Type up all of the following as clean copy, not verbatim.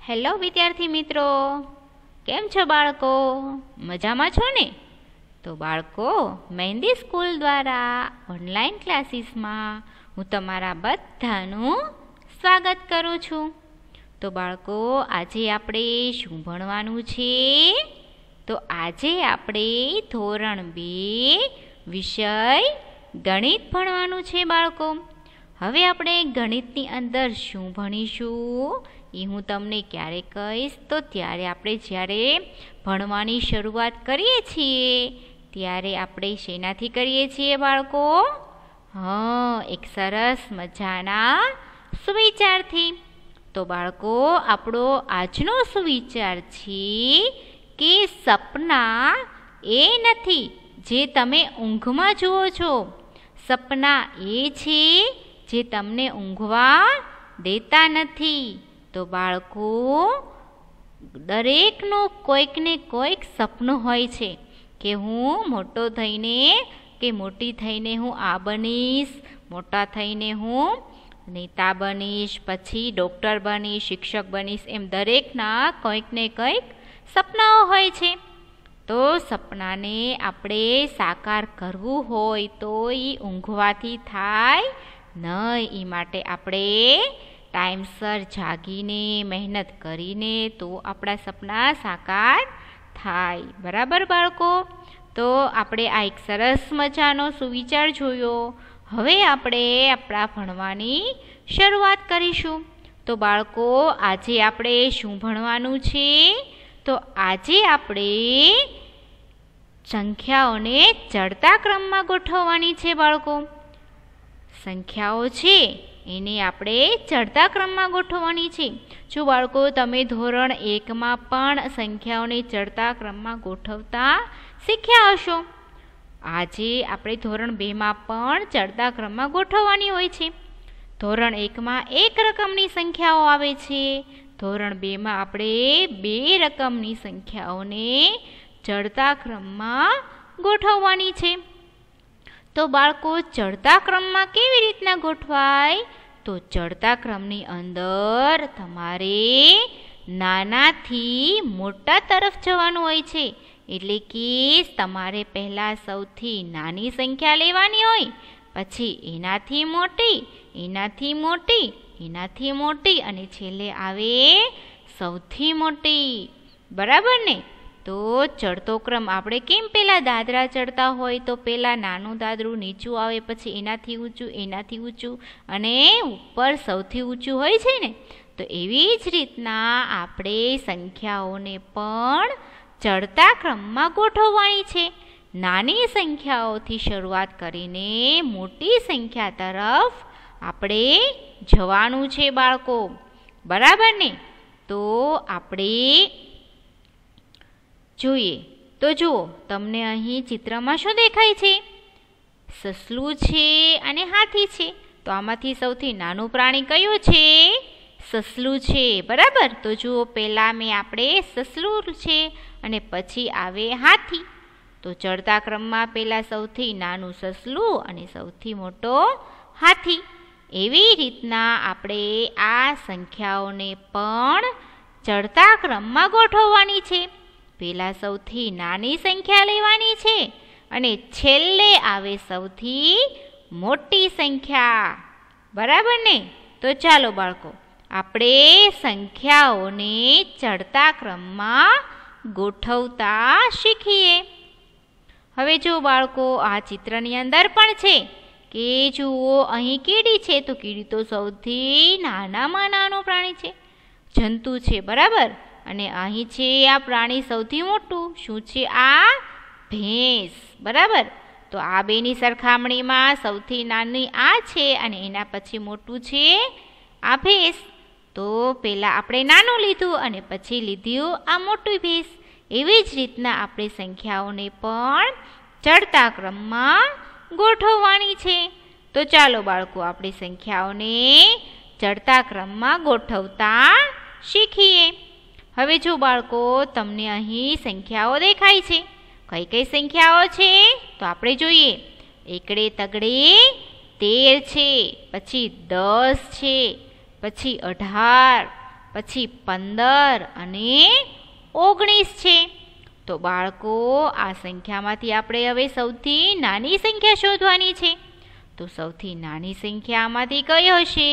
Hello વિદ્યાર્થી મિત્રો, કેમ છો બાળકો? મજામાં છો ને? તો બાળકો, મહેંદી સ્કૂલ દ્વારા ઓનલાઈન ક્લાસીસમાં હું તમારા બધાનું સ્વાગત કરું છું. તો બાળકો, આજે આપણે શું ભણવાનું છે? તો આજે આપણે ધોરણ 2 વિષય ગણિત ભણવાનું છે બાળકો. હવે આપણે ગણિતની અંદર શું ભણીશું એ હું તમને ક્યારે કહીશ. તો ત્યારે આપણે જ્યારે ભણવાની શરૂઆત કરીએ છીએ ત્યારે આપણે શેનાથી કરીએ છીએ બાળકો? એક સરસ મજાના સુવિચારથી. તો બાળકો, આપણો આજનો સુવિચાર છે કે સપના એ નથી જે તમે ઊંઘમાં જુઓ છો, સપના એ છે જે તમને ઊંઘવા દેતા નથી. તો બાળકો, દરેકનું કોઈકને કોઈક સપનું હોય છે કે હું મોટો થઈને કે મોટી થઈને હું આ બનીશ, મોટા થઈને હું નેતા બનીશ, પછી ડૉક્ટર બનીશ, શિક્ષક બનીશ, એમ દરેકના કોઈકને કંઈક સપનાઓ હોય છે. તો સપનાને આપણે સાકાર કરવું હોય તો એ ઊંઘવાથી થાય નહીં. એ માટે આપણે ટાઈમસર જાગીને મહેનત કરીને તો આપણા સપના સાકાર થાય. બરાબર બાળકો? તો આપણે આ એક સરસ મજાનો સુવિચાર જોયો. હવે આપણે આપણા ભણવાની શરૂઆત કરીશું. તો બાળકો, આજે આપણે શું ભણવાનું છે? તો આજે આપણે સંખ્યાઓને ચડતા ક્રમમાં ગોઠવવાની છે બાળકો. સંખ્યાઓ છે એને આપણે ચડતા ક્રમમાં ગોઠવવાની છે. જો બાળકો, તમે ધોરણ 1માં પણ સંખ્યાઓને ચડતા ક્રમમાં ગોઠવતા શીખ્યા હશો. આજે આપણે ધોરણ 2માં પણ ચડતા ક્રમમાં ગોઠવવાની હોય છે. ધોરણ 1માં 1 રકમની સંખ્યાઓ આવે છે. ધોરણ 2માં આપણે 2 રકમની સંખ્યાઓને ચડતા ક્રમમાં ગોઠવવાની છે. તો બાળકો, ચડતા ક્રમમાં કેવી રીતના ગોઠવાય? તો ચડતા ક્રમની અંદર તમારે નાનાથી મોટા તરફ જવાનું હોય છે. એટલે કે તમારે પહેલાં સૌથી નાની સંખ્યા લેવાની હોય, પછી એનાથી મોટી, એનાથી મોટી, એનાથી મોટી અને છેલ્લે આવે સૌથી મોટી. બરાબર ને? તો ચડતો ક્રમ આપણે કેમ પહેલાં દાદરા ચડતા હોય તો પહેલાં નાનું દાદરું નીચું આવે, પછી એનાથી ઊંચું, એનાથી ઊંચું અને ઉપર સૌથી ઊંચું હોય છે ને? તો એવી જ રીતના આપણે સંખ્યાઓને પણ ચડતા ક્રમમાં ગોઠવવાની છે. નાની સંખ્યાઓથી શરૂઆત કરીને મોટી સંખ્યા તરફ આપણે જવાનું છે બાળકો. બરાબર ને? તો આપણે જોઈએ. તો જુઓ, તમને અહીં ચિત્રમાં શું દેખાય છે? સસલું છે અને હાથી છે. તો આમાંથી સૌથી નાનું પ્રાણી કયું છે? સસલું છે. બરાબર? તો જુઓ, પહેલાં આપણે સસલું છે અને પછી આવે હાથી. તો ચડતા ક્રમમાં પહેલાં સૌથી નાનું સસલું અને સૌથી મોટો હાથી. એવી રીતના આપણે આ સંખ્યાઓને પણ ચડતા ક્રમમાં ગોઠવવાની છે. પહેલાં સૌથી નાની સંખ્યા લેવાની છે અને છેલ્લે આવે સૌથી મોટી સંખ્યા. બરાબર ને? તો ચાલો બાળકો, આપણે સંખ્યાઓને ચડતા ક્રમમાં ગોઠવતા શીખીએ. હવે જો બાળકો, આ ચિત્રની અંદર પણ છે કે જુઓ, અહીં કીડી છે. તો કીડી તો સૌથી નાનામાં નાનું પ્રાણી છે, જંતુ છે. બરાબર? અને અહીં છે આ પ્રાણી સૌથી મોટું. શું છે આ? ભેંસ. બરાબર? તો આ બેની સરખામણીમાં સૌથી નાની આ છે અને એના પછી મોટું છે આ ભેંસ. તો પહેલાં આપણે નાનું લીધું અને પછી લીધું આ મોટું ભેંસ. એવી જ રીતના આપણે સંખ્યાઓને પણ ચડતા ક્રમમાં ગોઠવવાની છે. તો ચાલો બાળકો, આપણે સંખ્યાઓને ચડતા ક્રમમાં ગોઠવતા શીખીએ. હવે જો બાળકો, તમને અહીં સંખ્યાઓ દેખાય છે. કઈ કઈ સંખ્યાઓ છે? તો આપણે જોઈએ. એકડે તગડે 13 છે, પછી 10 છે, પછી 18, પછી 15 અને 19 છે. તો બાળકો આ સંખ્યામાંથી આપણે હવે સૌથી નાની સંખ્યા શોધવાની છે. તો સૌથી નાની સંખ્યા આમાંથી કઈ હશે?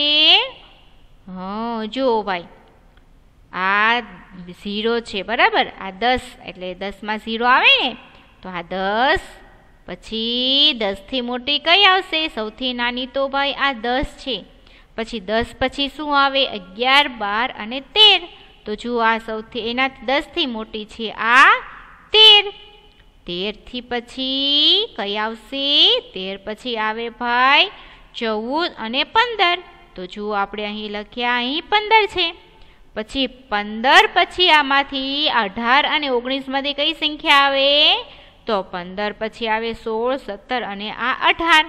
જુઓ ભાઈ, આ 0 છે, બરાબર. આ 10 એટલે 10માં 0 આવે ને, તો આ 10. પછી 10 થી મોટી કઈ આવશે? સૌથી નાની તો ભાઈ આ 10 છે. પછી 10 પછી શું આવે? 11, 12 અને 13. તો જુઓ આ સૌથી એનાથી 10 થી મોટી છે આ 13. 13 થી પછી કઈ આવશે? 13 પછી આવે ભાઈ 14 અને 15. તો જુઓ આપણે અહીં લખ્યા, અહીં 15 છે. પછી 15 પછી આમાંથી 18 અને 19 માંથી કઈ સંખ્યા આવે? તો 15 પછી આવે 16, 17 અને આ 18.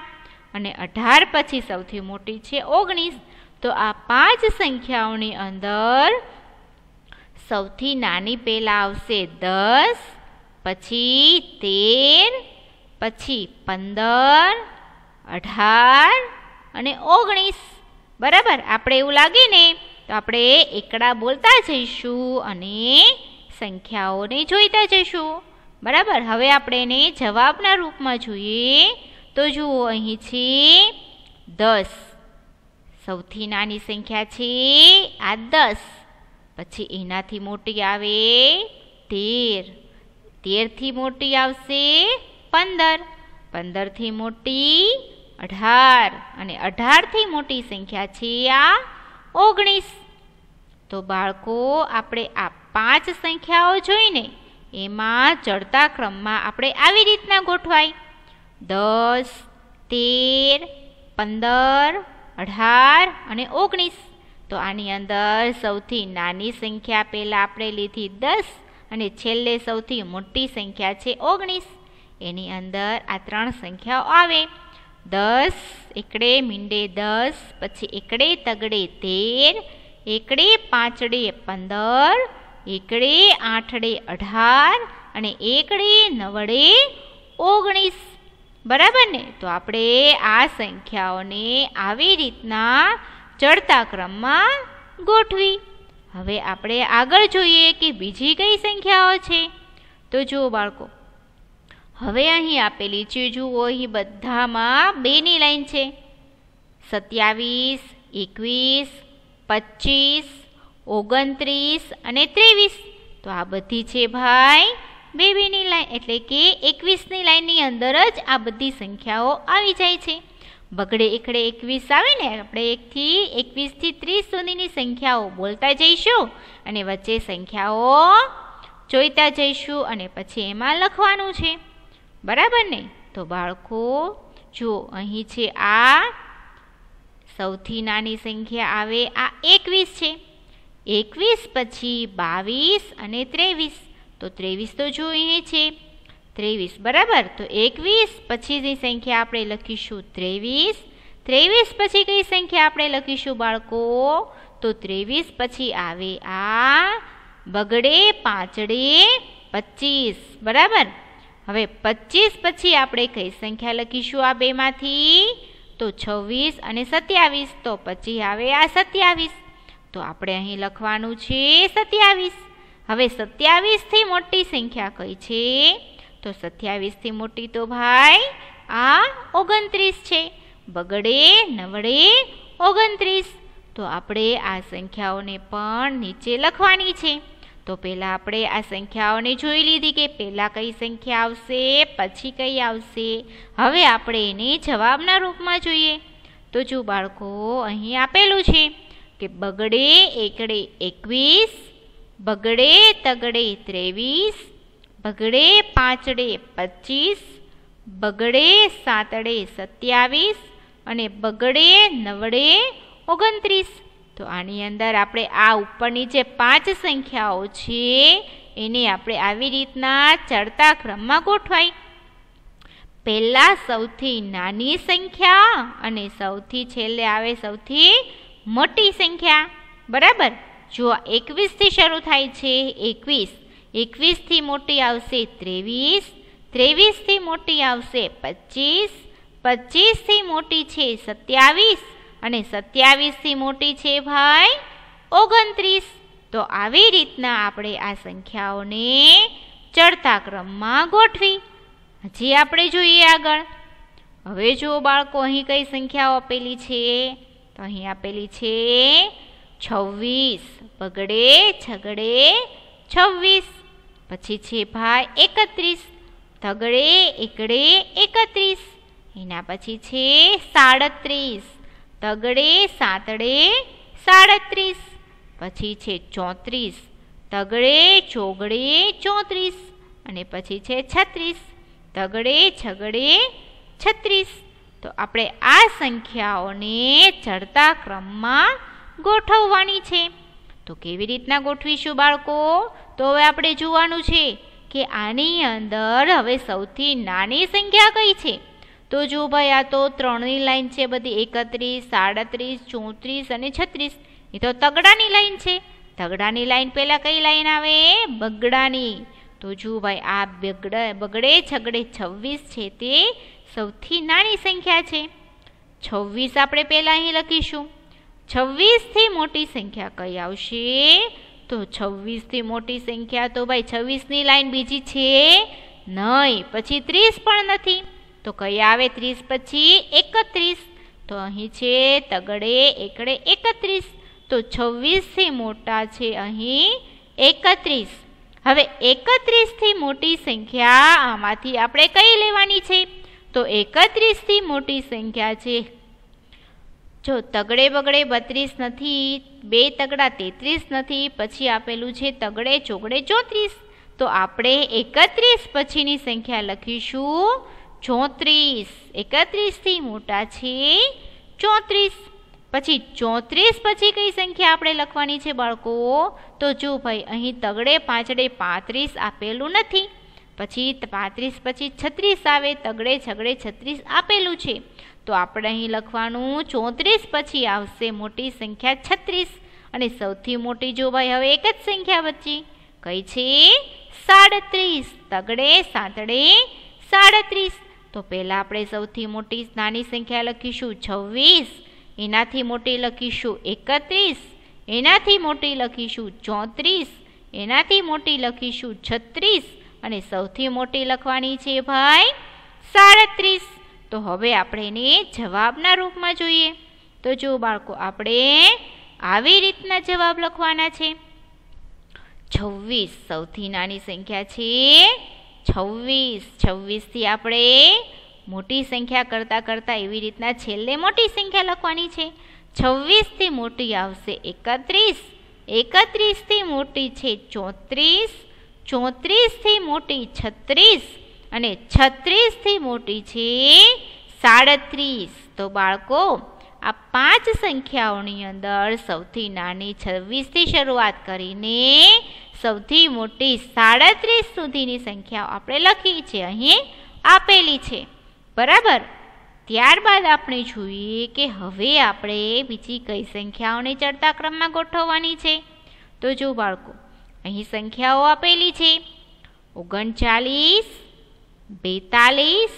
અને 18 પછી સૌથી મોટી છે 19. તો આ 5 સંખ્યાઓની અંદર સૌથી નાની પહેલા આવશે 10, પછી 13, પછી 15, 18 અને 19. બરાબર. આપણે એવું લાગે ને તો આપણે એકડા બોલતા જઈશું અને સંખ્યાઓને જોઈતા જઈશું. બરાબર. હવે આપણે એને જવાબના રૂપમાં જોઈએ. તો જુઓ અહીં છે 10. સૌથી નાની સંખ્યા છે આ 10. પછી એનાથી મોટી આવે 13. 13 થી મોટી આવશે 15. 15 થી મોટી 18 અને 18 થી મોટી સંખ્યા છે આ 19. તો બાળકો આપણે આ 5 સંખ્યાઓ જોઈને એમાં ચડતા ક્રમમાં આપણે આવી રીતના ગોઠવાય: 10, 13, 15, 18 અને 19. તો આની અંદર સૌથી નાની સંખ્યા પહેલાં આપણે લીધી 10 અને છેલ્લે સૌથી મોટી સંખ્યા છે 19. એની અંદર આ 3 સંખ્યાઓ આવે: 10 એકડે મીંડે 10, પછી એકડે તગડે 13, એકડે પાંચડે 15, એકડે આઠડે 18 અને એકડે નવડે 19. બરાબર ને? તો આપણે આ સંખ્યાઓને આવી રીતના ચડતા ક્રમમાં ગોઠવી. હવે આપણે આગળ જોઈએ કે બીજી કઈ સંખ્યાઓ છે. તો જુઓ બાળકો, હવે અહીં આપેલી છે, જુઓ અહીં બધામાં 2ની લાઈન છે: 27, 21, 25, 29 અને 23. તો આ બધી છે ભાઈ 2-2ની લાઈન, એટલે કે 21ની લાઈનની અંદર જ આ બધી સંખ્યાઓ આવી જાય છે. બગડે એકડે 21 આવે ને, આપણે 1 થી 21 થી 30 સુધીની સંખ્યાઓ બોલતા જઈશું અને વચ્ચે સંખ્યાઓ જોઈતા જઈશું અને પછી એમાં લખવાનું છે. બરાબર ને? તો બાળકો જુઓ, અહીં છે આ સૌથી નાની સંખ્યા આવે આ 21 છે. 21 પછી 22 અને 23. તો 23 તો જો અહીં છે 23. બરાબર. તો 21 પછીની સંખ્યા આપણે લખીશું 23. 23 પછી કઈ સંખ્યા આપણે લખીશું બાળકો? તો 23 પછી આવે આ બગડે પાંચડે 25. બરાબર. હવે 25 પછી આપણે કઈ સંખ્યા લખીશું આ બેમાંથી? તો 26 અને 27. તો પછી આવે આ 27. તો આપણે અહીં લખવાનું છે 27. હવે 27 થી મોટી સંખ્યા કઈ છે? તો 27 થી મોટી તો ભાઈ આ 29 છે. બગડે નવડે 29. તો આપણે આ સંખ્યાઓને પણ નીચે લખવાની છે. તો પહેલાં આપણે આ સંખ્યાઓને જોઈ લીધી કે પહેલાં કઈ સંખ્યા આવશે, પછી કઈ આવશે. હવે આપણે એને જવાબના રૂપમાં જોઈએ. તો જો બાળકો, અહીં આપેલું છે કે બગડે એકડે 21, બગડે તગડે 23, બગડે પાંચડે 25, બગડે સાતડે 27 અને બગડે નવડે 29. તો આની અંદર આપણે આ ઉપરની જે 5 સંખ્યાઓ છે એને આપણે આવી રીતના ચડતા ક્રમમાં ગોઠવાય. પહેલાં સૌથી નાની સંખ્યા અને સૌથી છેલ્લે આવે સૌથી મોટી સંખ્યા. બરાબર. જો 21 થી શરૂ થાય છે 21. 21 થી મોટી આવશે 23. 23 થી મોટી આવશે 25. 25 થી મોટી છે 27 અને 27 થી મોટી છે ભાઈ 29. તો આવી રીતના આપણે આ સંખ્યાઓને ચડતા ક્રમમાં ગોઠવી. હજી આપણે જોઈએ આગળ. હવે જુઓ બાળકો, અહીં કઈ સંખ્યાઓ આપેલી છે? તો અહીં આપેલી છે 26. બગડે છગડે 26. પછી છે ભાઈ 31. તગડે એકડે 31. એના પછી છે 37. તગડે સાતડે 37. પછી છે 34. તગડે ચોગડે 34. અને પછી છે 36. તગડે છગડે 36. તો આપણે આ સંખ્યાઓને ચડતા ક્રમમાં ગોઠવવાની છે. તો કેવી રીતના ગોઠવીશું બાળકો? તો હવે આપણે જોવાનું છે કે આની અંદર હવે સૌથી નાની સંખ્યા કઈ છે? તો જો ભાઈ, આ તો 3ની લાઈન છે બધી, 31, 37, 34 અને 36. એ તો તગડાની લાઈન છે. તગડાની લાઈન પહેલાં કઈ લાઈન આવે? બગડાની. તો જો ભાઈ, આ બગડે છગડે 26 છે તે સૌથી નાની સંખ્યા છે. 26 આપણે પહેલાં અહીં લખીશું. 26થી મોટી સંખ્યા કઈ આવશે? તો 26થી મોટી સંખ્યા તો ભાઈ 26ની લાઈન બીજી છે નહીં. પછી 30 પણ નથી. તો કઈ આવે 30 પછી? 31. તો અહીં છે તગડે એકડે 31. તો 26થી મોટા છે અહીં 31. હવે 31થી મોટી સંખ્યા આમાંથી આપણે કઈ લેવાની છે? તો 31થી મોટી સંખ્યા છે, જો તગડે બગડે 32 નથી, 2 તગડા 33 નથી, પછી આપેલું છે તગડે ચોગડે 34. તો આપણે 31 પછીની સંખ્યા લખીશું 34. 31થી મોટા છે 34. પછી 34 પછી કઈ સંખ્યા આપણે લખવાની છે બાળકો? તો જો ભાઈ, અહીં તગડે પાંચડે 35 આપેલું નથી. પછી 35 પછી 36 આવે, તગડે છગડે 36 આપેલું છે. તો આપણે અહીં લખવાનું 34 પછી આવશે મોટી સંખ્યા 36. અને સૌથી મોટી જો ભાઈ હવે એક જ સંખ્યા બચી, કઈ છે? 37. તગડે સાતડે 37. તો પહેલાં આપણે સૌથી મોટી નાની સંખ્યા લખીશું 26. એનાથી મોટી લખીશું 31. એનાથી મોટી લખીશું 34. એનાથી મોટી લખીશું 36. અને સૌથી મોટી લખવાની છે ભાઈ 37. તો હવે આપણે એને જવાબના રૂપમાં જોઈએ. તો જો બાળકો, આપણે આવી રીતના જવાબ લખવાના છે. 26 સૌથી નાની સંખ્યા છે 26. 26થી આપણે મોટી સંખ્યા કરતાં એવી રીતના છેલ્લે મોટી સંખ્યા લખવાની છે. 26થી મોટી આવશે 31. 31થી મોટી છે 34. 34થી મોટી 36. અને 36થી મોટી છે 37. તો બાળકો, આ 5 સંખ્યાઓની અંદર સૌથી નાની 26થી શરૂઆત કરીને સૌથી મોટી 37 સુધીની સંખ્યાઓ આપણે લખી છે, અહીં આપેલી છે. બરાબર. ત્યારબાદ આપણે જોઈએ કે હવે આપણે બીજી કઈ સંખ્યાઓને ચડતા ક્રમમાં ગોઠવવાની છે. તો જો બાળકો, અહીં સંખ્યાઓ આપેલી છે 39, 42,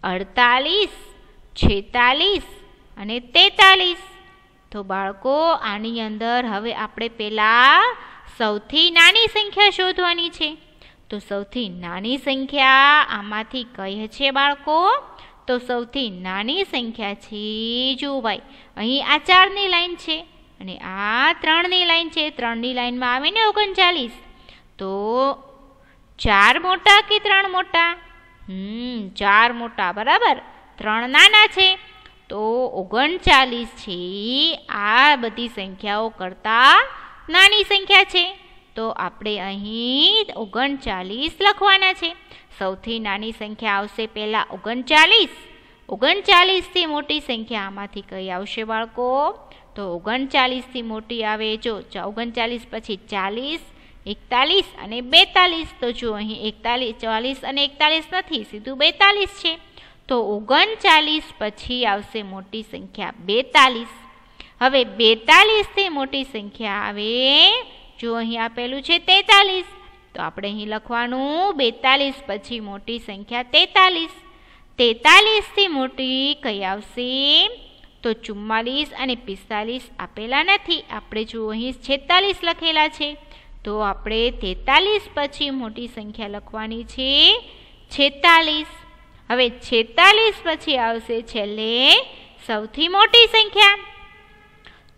48, 46 અને 43. તો બાળકો, આની અંદર હવે આપણે પહેલાં સૌથી નાની સંખ્યા શોધવાની છે. તો સૌથી નાની સંખ્યા આમાંથી કઈ છે બાળકો? તો સૌથી નાની સંખ્યા છે, જો ભાઈ, અહીં આ 4ની લાઈન છે અને આ 3ની લાઈન છે. 3ની લાઈનમાં આવે ને 39. તો 4 મોટા કે 3 મોટા? 4 મોટા. બરાબર. 3 નાના છે. તો 39 છે આ બધી સંખ્યાઓ કરતાં નાની સંખ્યા છે. તો આપણે અહીં 39 લખવાના છે. સૌથી નાની સંખ્યા આવશે પહેલાં 39. 39થી મોટી સંખ્યા આમાંથી કઈ આવશે બાળકો? તો 39થી મોટી આવે, જો 39 પછી 40, 41 અને 42. તો જો અહીં 40 અને 41 નથી, સીધું 42 છે. તો 39 પછી આવશે મોટી સંખ્યા 42. હવે 42થી મોટી સંખ્યા આવે, જો અહીં આપેલું છે 43. તો આપણે અહીં લખવાનું 42 પછી મોટી સંખ્યા 43. 43થી મોટી કઈ આવશે? તો 44 અને 45 આપેલા નથી. આપણે જો અહીં 46 લખેલા છે, તો આપણે 43 પછી મોટી સંખ્યા લખવાની છે 46. હવે 46 પછી આવશે છેલ્લે સૌથી મોટી સંખ્યા.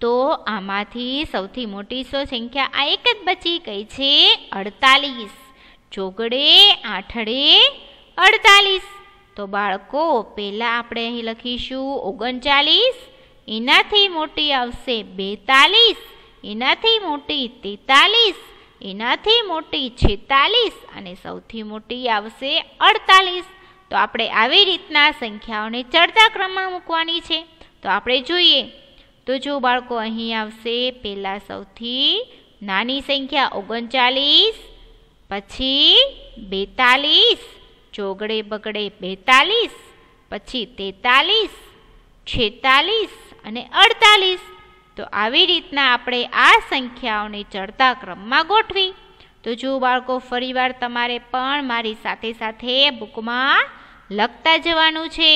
તો આમાંથી સૌથી મોટી સંખ્યા આ એક જ બચી, કઈ છે 48. ચોગડે આઠડે 48. તો બાળકો પહેલાં આપણે અહીં લખીશું 39, એનાથી મોટી આવશે 42, એનાથી મોટી 43, એનાથી મોટી 46 અને સૌથી મોટી આવશે 48. તો આપણે આવી રીતના સંખ્યાઓને ચડતા ક્રમમાં મૂકવાની છે. તો આપણે જોઈએ તો જો બાળકો અહીં આવશે પહેલાં સૌથી નાની સંખ્યા 39, પછી 42, ચોગડે બગડે 42, પછી 43, 46 અને 48. તો આવી રીતના આપણે આ સંખ્યાઓને ચડતા ક્રમમાં ગોઠવી. તો જો બાળકો ફરીવાર તમારે પણ મારી સાથે સાથે બુકમાં લખતા જવાનું છે.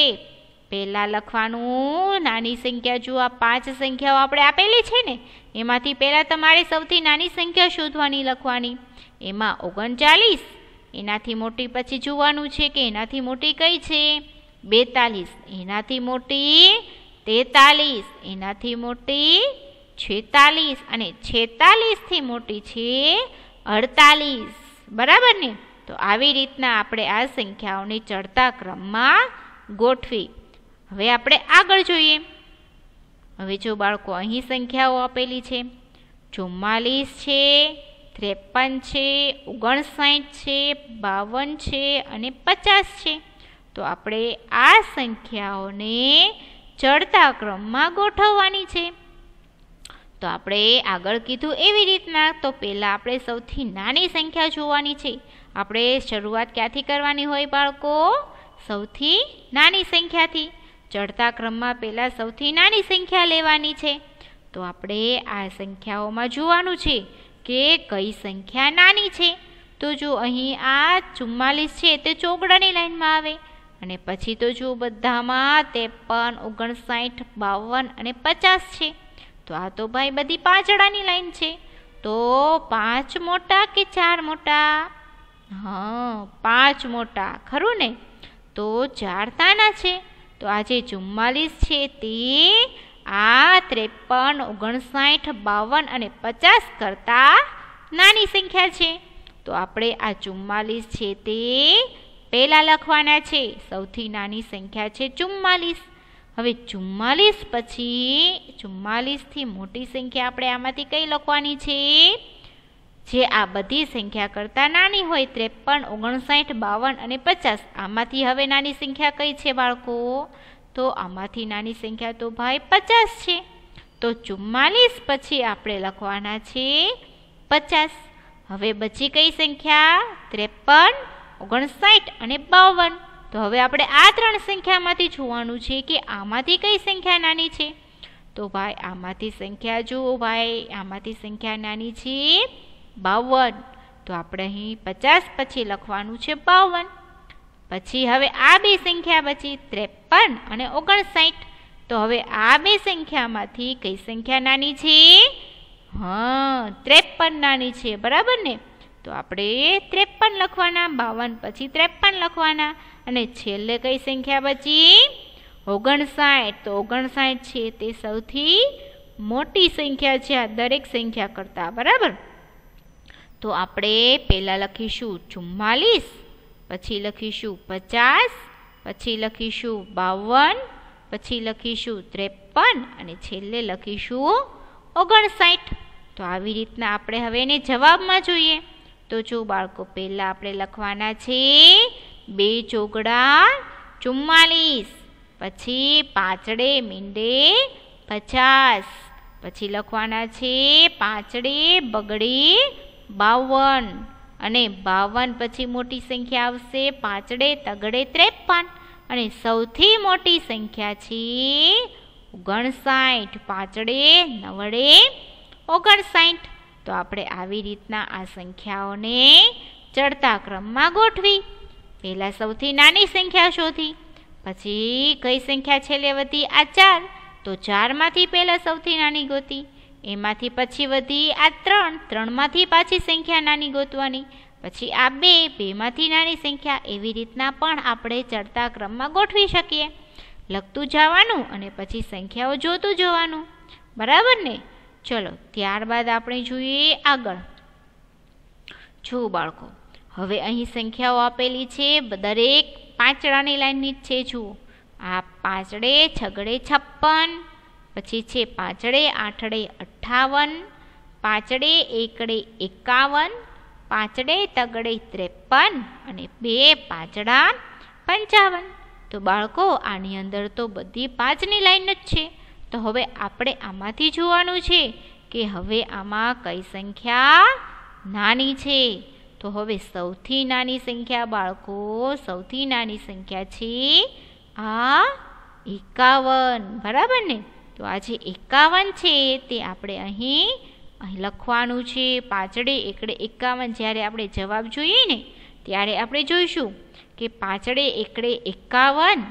પહેલાં લખવાનું નાની સંખ્યા, જો આ 5 સંખ્યાઓ આપણે આપેલી છે ને, એમાંથી પહેલાં તમારે સૌથી નાની સંખ્યા શોધવાની, લખવાની. એમાં 39, એનાથી મોટી પછી જોવાનું છે કે એનાથી મોટી કઈ છે 42, એનાથી મોટી 43, એનાથી મોટી 46 અને 46થી મોટી છે 48. બરાબર ને? તો આવી રીતના આપણે આ સંખ્યાઓને ચડતા ક્રમમાં ગોઠવી. હવે આપણે આગળ જોઈએ. હવે જો બાળકો અહીં સંખ્યાઓ આપેલી છે, 44 છે, 53 છે, 59 છે, 52 છે અને 50 છે. તો આપણે આ સંખ્યાઓને ચડતા ક્રમમાં ગોઠવવાની છે. તો આપણે આગળ કીધું એવી રીતના, તો પહેલાં આપણે સૌથી નાની સંખ્યા જોવાની છે. આપણે શરૂઆત ક્યાંથી કરવાની હોય બાળકો? સૌથી નાની સંખ્યાથી. ચડતા ક્રમમાં પહેલાં સૌથી નાની સંખ્યા લેવાની છે. તો આપણે આ સંખ્યાઓમાં જોવાનું છે કે કઈ સંખ્યા નાની છે. તો જો અહીં આ 44 છે તે ચોગડાની લાઈનમાં આવે, અને પછી તો જો બધામાં 53, 59, 52 અને 50 છે. તો આ તો ભાઈ બધી પાંચડાની લાઈન છે. તો 5 મોટા કે 4 મોટા? હા, 5 મોટા, ખરું ને? તો 4 નાના છે. તો આ જે 44 છે તે આ 53, 59, 52 અને 50 કરતાં નાની સંખ્યા છે. તો આપણે આ 44 છે તે પહેલાં લખવાના છે. સૌથી નાની સંખ્યા છે 44. હવે 44 પછી 44થી મોટી સંખ્યા આપણે આમાંથી કઈ લખવાની છે? જે આ બધી સંખ્યા કરતાં નાની હોય, 53, 59, 52 અને 50. આમાંથી હવે નાની સંખ્યા કઈ છે બાળકો? તો આમાંથી નાની સંખ્યા તો ભાઈ 50 છે. તો 44 પછી આપણે લખવાના છે 50. હવે બચી કઈ સંખ્યા? 53, 59 અને 52. તો હવે આપણે આ 3 સંખ્યામાંથી જોવાનું છે કે આમાંથી કઈ સંખ્યા નાની છે. તો ભાઈ આમાંથી સંખ્યા જુઓ ભાઈ, આમાંથી સંખ્યા નાની છે 52. તો આપણે અહીં 50 પછી લખવાનું છે 52. પછી હવે આ બે સંખ્યા બચી 53 અને 59. તો હવે આ બે સંખ્યામાંથી કઈ સંખ્યા નાની છે? હા, 53 નાની છે. બરાબર ને? તો આપણે 53 લખવાના, 52 પછી 53 લખવાના, અને છેલ્લે કઈ સંખ્યા બચી? 59. તો 59 છે તે સૌથી મોટી સંખ્યા છે આ દરેક સંખ્યા કરતાં. બરાબર? તો આપણે પહેલાં લખીશું 44, પછી લખીશું 50, પછી લખીશું 52, પછી લખીશું 53 અને છેલ્લે લખીશું 59. તો આવી રીતના આપણે હવે એને જવાબમાં જોઈએ. તો જો બાળકો પહેલાં આપણે લખવાના છે 2 ચોગડા 44, પછી પાંચડે મીંડે 50, પછી લખવાના છે પાંચડે બગડે 52 અને 52 પછી મોટી સંખ્યા આવશે પાંચડે તગડે 53 અને સૌથી મોટી સંખ્યા છે 59, પાંચડે નવડે 59. તો આપણે આવી રીતના આ સંખ્યાઓને ચડતા ક્રમમાં ગોઠવી. પહેલાં સૌથી નાની સંખ્યા શોધી, પછી કઈ સંખ્યા છેલ્લે વધી? આ 4. તો 4માંથી પહેલાં સૌથી નાની ગોતી, એમાંથી પછી વધી આ 3, 3માંથી પાછી સંખ્યા નાની ગોતવાની, પછી આ 2, 2માંથી નાની સંખ્યા. એવી રીતના પણ આપણે ચડતા ક્રમમાં ગોઠવી શકીએ. લખતું જવાનું અને પછી સંખ્યાઓ જોતું જવાનું. બરાબર ને? ચલો ત્યારબાદ આપણે જોઈએ આગળ. જો બાળકો, હવે અહીં સંખ્યાઓ આપેલી છે, દરેક પાંચડાની લાઈનની જ છે. જુઓ, આ 5 6 56, પછી છે 5 8 58, 5 1 51, 5 3 53 અને 2 5 55. તો બાળકો આની અંદર તો બધી 5ની લાઈન જ છે. તો હવે આપણે આમાંથી જોવાનું છે કે હવે આમાં કઈ સંખ્યા નાની છે. તો હવે સૌથી નાની સંખ્યા બાળકો, સૌથી નાની સંખ્યા છે આ 51. બરાબર ને? તો આ જે 51 છે તે આપણે અહીં લખવાનું છે. 5 1 51. જ્યારે આપણે જવાબ જોઈએ ને ત્યારે આપણે જોઈશું કે 5 1 51,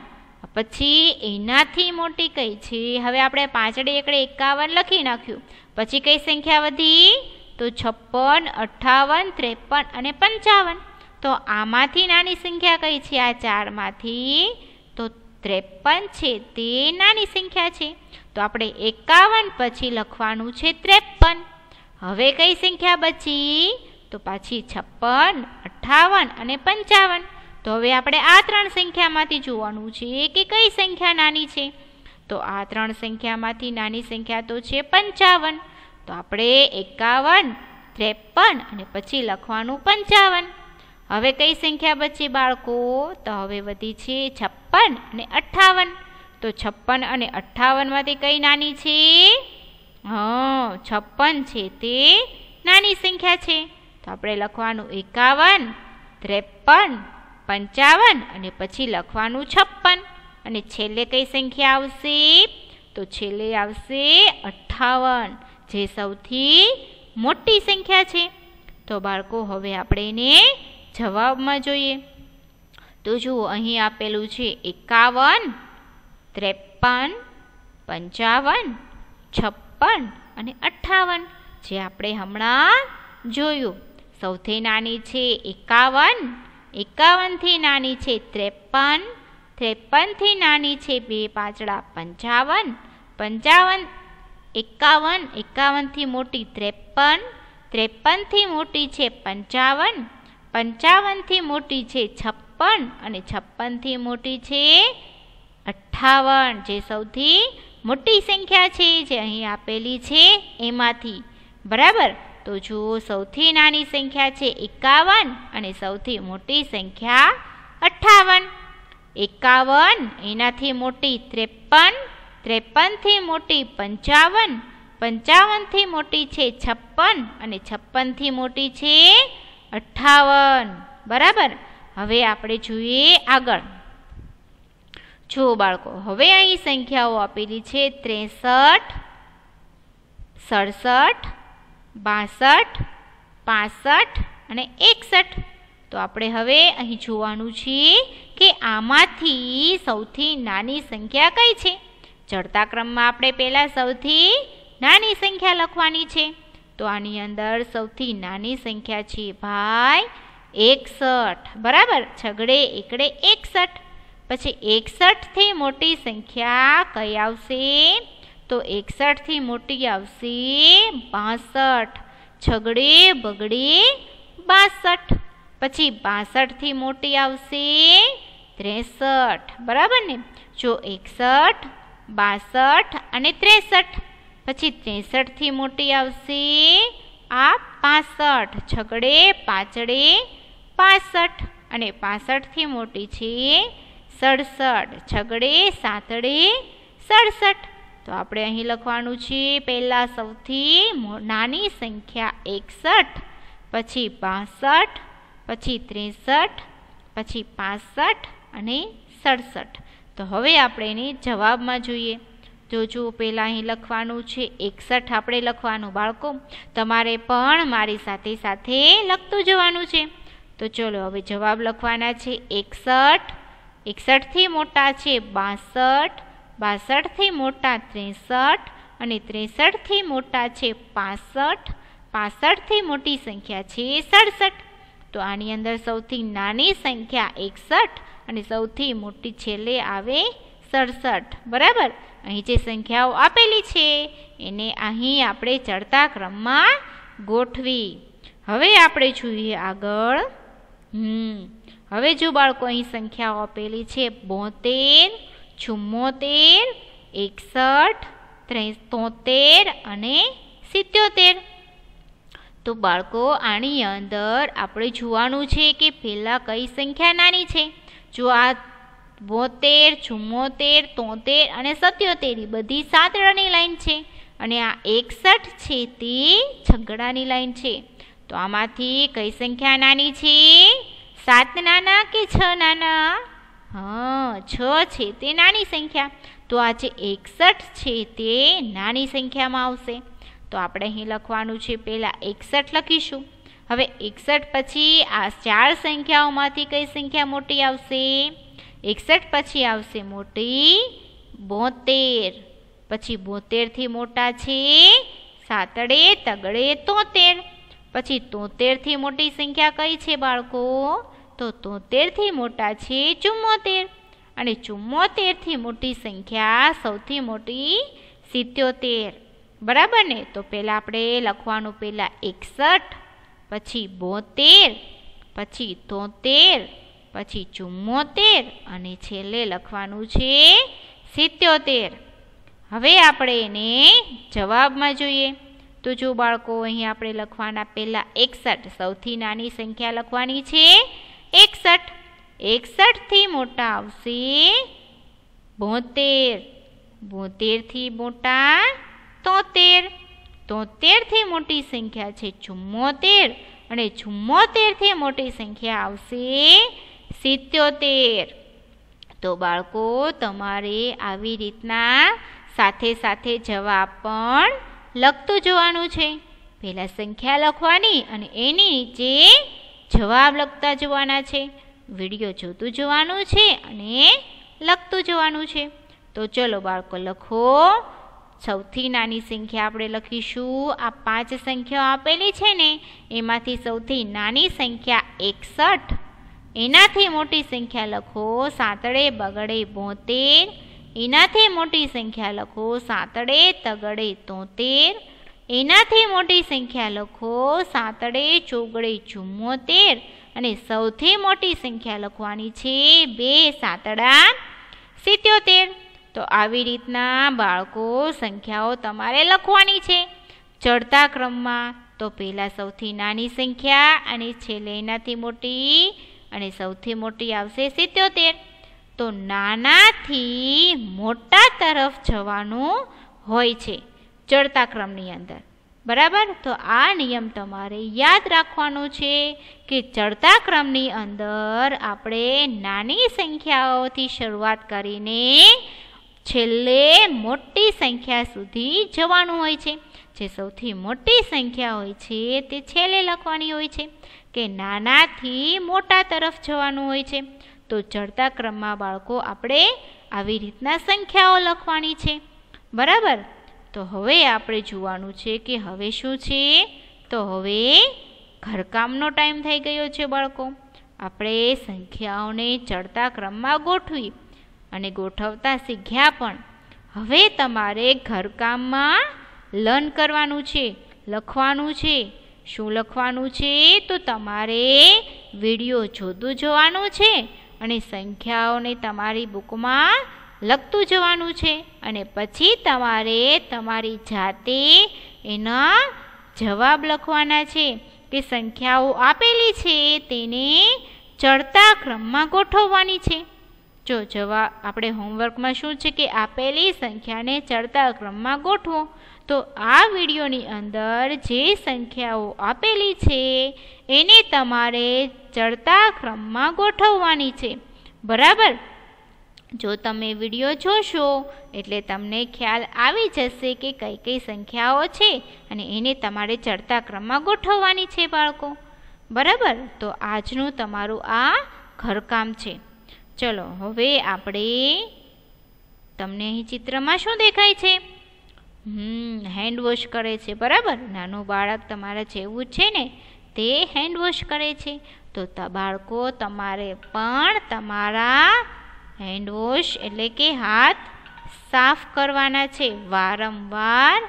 પછી એનાથી મોટી કઈ છે. હવે આપણે 5 1 51 લખી નાખ્યું, પછી કઈ સંખ્યા વધી? તો 56 58 53 અને 55. તો આમાંથી નાની સંખ્યા કઈ છે? આ 4માંથી તો 53 છે, તે નાની સંખ્યા છે. તો આપણે 51 પછી લખવાનું છે 53. હવે કઈ સંખ્યા બચી? તો પાછી 56 58 અને 55. તો હવે આપણે આ 3 સંખ્યામાંથી જોવાનું છે કે કઈ સંખ્યા નાની છે. તો આ 3 સંખ્યામાંથી નાની સંખ્યા તો છે 55. તો આપણે 51 53 અને પછી લખવાનું 55. હવે કઈ સંખ્યા બચી બાળકો? તો હવે વધી છે 56 અને 58. તો 56 અને 58માંથી કઈ નાની છે? 56 છે, તે નાની સંખ્યા છે. તો આપણે લખવાનું 51 53 55 અને પછી લખવાનું 56. અને છેલ્લે કઈ સંખ્યા આવશે? તો છેલ્લે આવશે 58, જે સૌથી મોટી સંખ્યા છે. તો બાળકો હવે આપણે એને જવાબમાં જોઈએ. તો જુઓ, અહીં આપેલું છે 51 53 55 56 અને 58, જે આપણે હમણાં જોયું. સૌથી નાની છે 51, 51થી નાની છે 53, 53થી નાની છે 2 5 55, 55 51, 51થી મોટી 53, 53થી મોટી છે 55, 55થી મોટી છે 56 અને 56થી મોટી છે 58, જે સૌથી મોટી સંખ્યા છે જે અહીં આપેલી છે એમાંથી. બરાબર? તો જુઓ, સૌથી નાની સંખ્યા છે 51 અને સૌથી મોટી સંખ્યા 58. 51 એનાથી મોટી 53, 53થી મોટી 55, 55થી મોટી છે 56 અને 56થી મોટી છે 58. બરાબર? હવે આપણે જોઈએ આગળ. જો બાળકો, હવે અહીં સંખ્યાઓ આપેલી છે 63 67 62 65 અને 61. તો આપણે હવે અહીં જોવાનું છે કે આમાંથી સૌથી નાની સંખ્યા કઈ છે. ચડતા ક્રમમાં આપણે પહેલાં સૌથી નાની સંખ્યા લખવાની છે. તો આની અંદર સૌથી નાની સંખ્યા છે ભાઈ 61. બરાબર? 6 1 61. પછી 61થી મોટી સંખ્યા કઈ આવશે? તો 61થી મોટી આવશે 62. 6 બગડે 62. પછી 62થી મોટી આવશે 63. બરાબર ને? જો 61 62 અને 63. પછી 63થી મોટી આવશે આ 65. 6 5 65 અને 65થી મોટી છે 67. 6 7 67. તો આપણે અહીં લખવાનું છે પહેલાં સૌથી નાની સંખ્યા 61, પછી 62, પછી 63, પછી 65 અને 67. તો હવે આપણે એને જવાબમાં જોઈએ. તો જો પહેલાં અહીં લખવાનું છે 61 આપણે લખવાનું. બાળકો, તમારે પણ મારી સાથે સાથે લખતું જવાનું છે. તો ચલો હવે જવાબ લખવાના છે 61. 61થી મોટા છે 62, 62થી મોટા 63 અને 63થી મોટા છે 65, 65થી મોટી સંખ્યા છે 67. તો આની અંદર સૌથી નાની સંખ્યા 61 અને સૌથી મોટી છેલ્લે આવે 67. બરાબર. અહીં જે સંખ્યાઓ આપેલી છે એને અહીં આપણે ચડતા ક્રમમાં ગોઠવી. હવે આપણે જોઈએ આગળ. હવે જો બાળકો અહીં સંખ્યાઓ આપેલી છે 72, 74, 61, 73 અને 77. તો બાળકો આની અંદર આપણે જોવાનું છે કે પહેલાં કઈ સંખ્યા નાની છે. જો આ 72, 74, 73 અને 77 બધી સાતડાની લાઈન છે અને આ 61 છે તે છગડાની લાઈન છે. તો આમાંથી કઈ સંખ્યા નાની છે? 7 નાના કે 6 નાના? 6 છે તે નાની સંખ્યા. તો આ જે 61 છે તે નાની સંખ્યામાં આવશે. તો આપણે અહીં લખવાનું છે, પહેલાં 61 લખીશું. હવે 61 પછી આ 4 સંખ્યાઓમાંથી કઈ સંખ્યા મોટી આવશે? 61 પછી આવશે મોટી 72. પછી 72થી મોટા છે સાતડે તગડે 73. પછી 73થી મોટી સંખ્યા કઈ છે બાળકો? તો 73થી મોટા છે 74. અને 74થી મોટી સંખ્યા સૌથી મોટી 77. બરાબર ને? તો પહેલાં આપણે લખવાનું, પહેલાં 61, પછી 72, પછી 73, પછી 74 અને છેલ્લે લખવાનું છે 77. હવે આપણે એને જવાબમાં જોઈએ. તો જો બાળકો અહીં આપણે લખવાના, પહેલાં 61 સૌથી નાની સંખ્યા લખવાની છે 61. 61થી મોટા આવશે 72, 72થી મોટા 73, 73થી મોટી સંખ્યા છે 74 અને 74થી મોટી સંખ્યા આવશે 77. તો બાળકો તમારે આવી રીતના સાથે સાથે જવાબ પણ લખતું જવાનું છે. પહેલાં સંખ્યા લખવાની અને એની નીચે જવાબ લખતા જવાના છે. વિડીયો જોતું જવાનું છે અને લખતું જવાનું છે. તો ચલો બાળકો લખો. સૌથી નાની સંખ્યા આપણે લખીશું. આ 5 સંખ્યાઓ આપેલી છે ને એમાંથી સૌથી નાની સંખ્યા 61. એનાથી મોટી સંખ્યા લખો સાતડે બગડે 72. એનાથી મોટી સંખ્યા લખો સાતડે તગડે 73. એનાથી મોટી સંખ્યા લખો સાતડે ચોગડે 74. અને સૌથી મોટી સંખ્યા લખવાની છે 2 સાતડા 77. તો આવી રીતના બાળકો સંખ્યાઓ તમારે લખવાની છે ચડતા ક્રમમાં. તો પહેલાં સૌથી નાની સંખ્યા અને છેલ્લે એનાથી મોટી અને સૌથી મોટી આવશે 77. તો નાનાથી મોટા તરફ જવાનું હોય છે ચડતા ક્રમની અંદર. બરાબર. તો આ નિયમ તમારે યાદ રાખવાનો છે કે ચડતા ક્રમની અંદર આપણે નાની સંખ્યાઓથી શરૂઆત કરીને છેલ્લે મોટી સંખ્યા સુધી જવાનું હોય છે. જે સૌથી મોટી સંખ્યા હોય છે તે છેલ્લે લખવાની હોય છે કે નાનાથી મોટા તરફ જવાનું હોય છે. તો ચડતા ક્રમમાં બાળકો આપણે આવી રીતના સંખ્યાઓ લખવાની છે. બરાબર. તો હવે આપણે જોવાનું છે કે હવે શું છે? તો હવે ઘરકામનો ટાઈમ થઈ ગયો છે બાળકો. આપણે સંખ્યાઓને ચડતા ક્રમમાં ગોઠવી અને ગોઠવતા શીખ્યા પણ. હવે તમારે ઘરકામમાં લર્ન કરવાનું છે, લખવાનું છે. શું લખવાનું છે? તો તમારે વિડીયો જોતું જવાનું છે અને સંખ્યાઓને તમારી બુકમાં લખતું જવાનું છે અને પછી તમારે તમારી જાતે એના જવાબ લખવાના છે કે સંખ્યાઓ આપેલી છે તેને ચડતા ક્રમમાં ગોઠવવાની છે. જો જવાબ આપણે હોમવર્કમાં શું છે કે આપેલી સંખ્યાને ચડતા ક્રમમાં ગોઠવો. તો આ વિડીયોની અંદર જે સંખ્યાઓ આપેલી છે એને તમારે ચડતા ક્રમમાં ગોઠવવાની છે. બરાબર. જો તમે વિડીયો જોશો એટલે તમને ખ્યાલ આવી જશે કે કઈ કઈ સંખ્યાઓ છે અને એને તમારે ચડતા ક્રમમાં ગોઠવવાની છે બાળકો. બરાબર. તો આજનું તમારું આ ઘરકામ છે. ચલો હવે આપણે તમને અહીં ચિત્રમાં શું દેખાય છે? હેન્ડ વોશ કરે છે, બરાબર. નાનું બાળક તમારા જેવું જ છે ને, તે હેન્ડ વોશ કરે છે. તો બાળકો, તમારે પણ તમારા હેન્ડ વોશ એટલે કે હાથ સાફ કરવાના છે. વારંવાર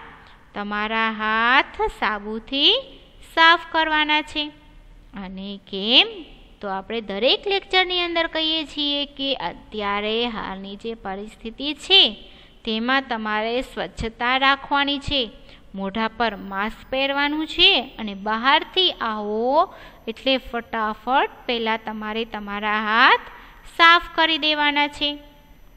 તમારા હાથ સાબુથી સાફ કરવાના છે. અને કેમ? તો આપણે દરેક લેક્ચરની અંદર કહીએ છીએ કે અત્યારે હાલની જે પરિસ્થિતિ છે તેમાં તમારે સ્વચ્છતા રાખવાની છે, મોઢા પર માસ્ક પહેરવાનું છે, અને બહારથી આવો એટલે ફટાફટ પહેલાં તમારે તમારા હાથ સાફ કરી દેવાના છે,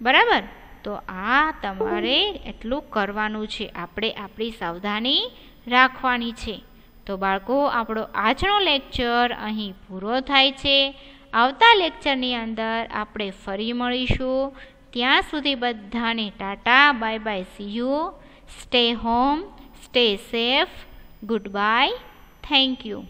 બરાબર. તો આ તમારે એટલું કરવાનું છે, આપણે આપણી સાવધાની રાખવાની છે. તો બાળકો, આપણો આજનો લેક્ચર અહીં પૂરો થાય છે. આવતા લેક્ચરની અંદર આપણે ફરી મળીશું. ત્યાં સુધી બધાને Tata, bye bye, C you, stay home, stay safe, good bye, thank you.